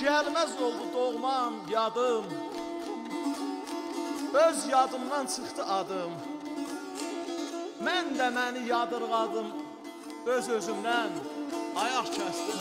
Gəlməz oldu doğmam, yadım, öz yadımdan çıxdı adım. Mən də məni yadırğadım, öz özümdən ayaq kəsdim.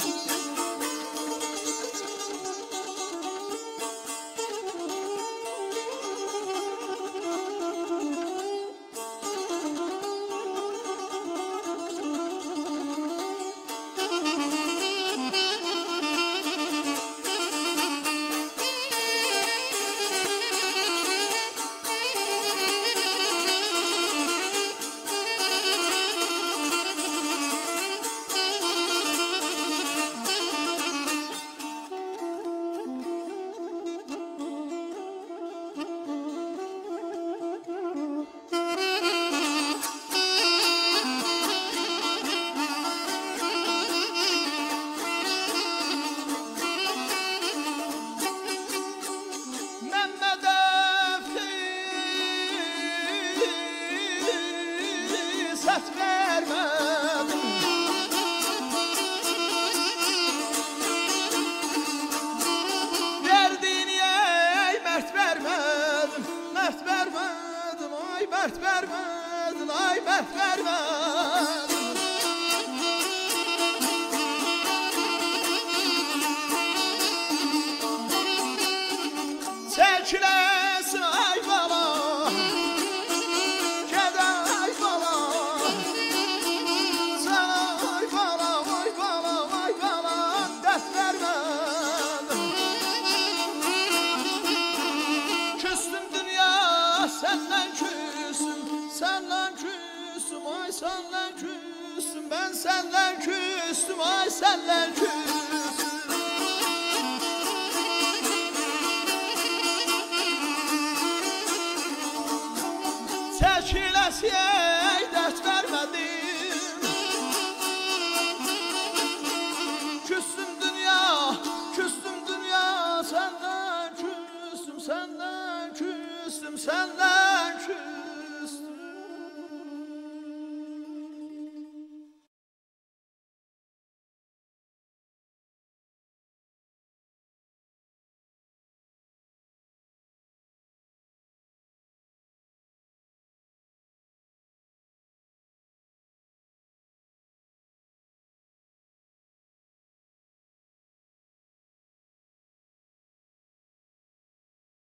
Mərd vermədin, ay mərd vermədin. Çəkiləsin ay bala, gədə ay bala. Sən ay bala, ay bala, ay bala, dəst vermədin. Küstüm dünya səndən Senden küstüm, ay senden küstüm, ben senden küstüm, ay senden küstüm. Çəkiləsiyək dərd vermədim. Küstüm dünya, səndən küstüm, səndən küstüm, səndən küstüm.